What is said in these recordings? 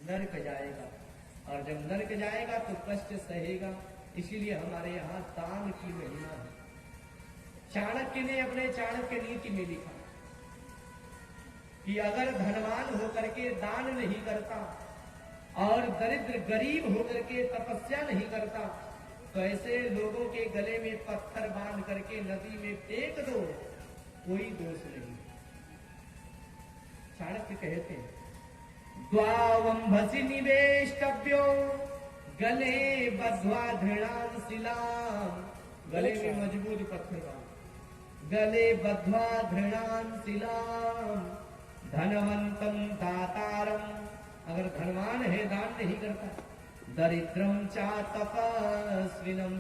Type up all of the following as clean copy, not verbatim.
नरक जाएगा, और जब नरक जाएगा तो कष्ट सहेगा। इसीलिए हमारे यहाँ दान की महिमा है। चाणक्य ने अपने चाणक्य नीति में लिखा कि अगर धनवान होकर के दान नहीं करता और दरिद्र गरीब होकर के तपस्या नहीं करता, तो ऐसे लोगों के गले में पत्थर बांध करके नदी में फेंक दो, कोई दोष नहीं। चाणक्य कहते हैं द्वावंभसि निवेष्टव्यो गले बद्ध्वा धृणान शिलाम। गले में मजबूत पत्थर बांध, गले बद्ध्वा धृणान शिलाम। धनवंतम दातारम, अगर धनवान है दान नहीं करता। दरिद्रम चा तपस्विनम,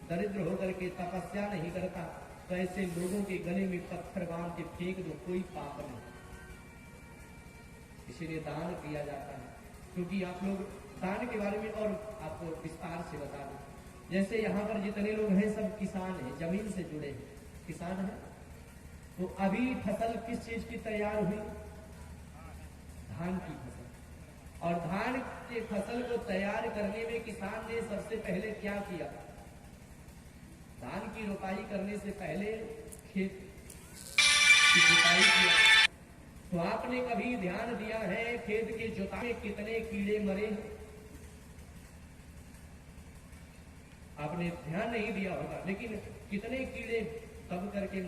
दरिद्र होकर के तपस्या नहीं करता, तो ऐसे लोगों के गले में पत्थर बांध के फेंक दो, कोई पाप नहीं। इसीलिए दान किया जाता है। क्योंकि आप लोग दान के बारे में और आपको विस्तार से बता दूं। जैसे यहाँ पर जितने लोग हैं सब किसान हैं, जमीन से जुड़े हैं, किसान हैं। तो अभी फसल किस चीज की तैयार हुई? धान की फसल। और धान के फसल को तैयार करने में किसान ने सबसे पहले क्या किया? धान की रोपाई करने से पहले खेत की जुताई किया। तो आपने कभी ध्यान दिया है खेत के जुताई में कितने कीड़े मरे? आपने ध्यान नहीं दिया होगा, लेकिन कितने कीड़े दब करके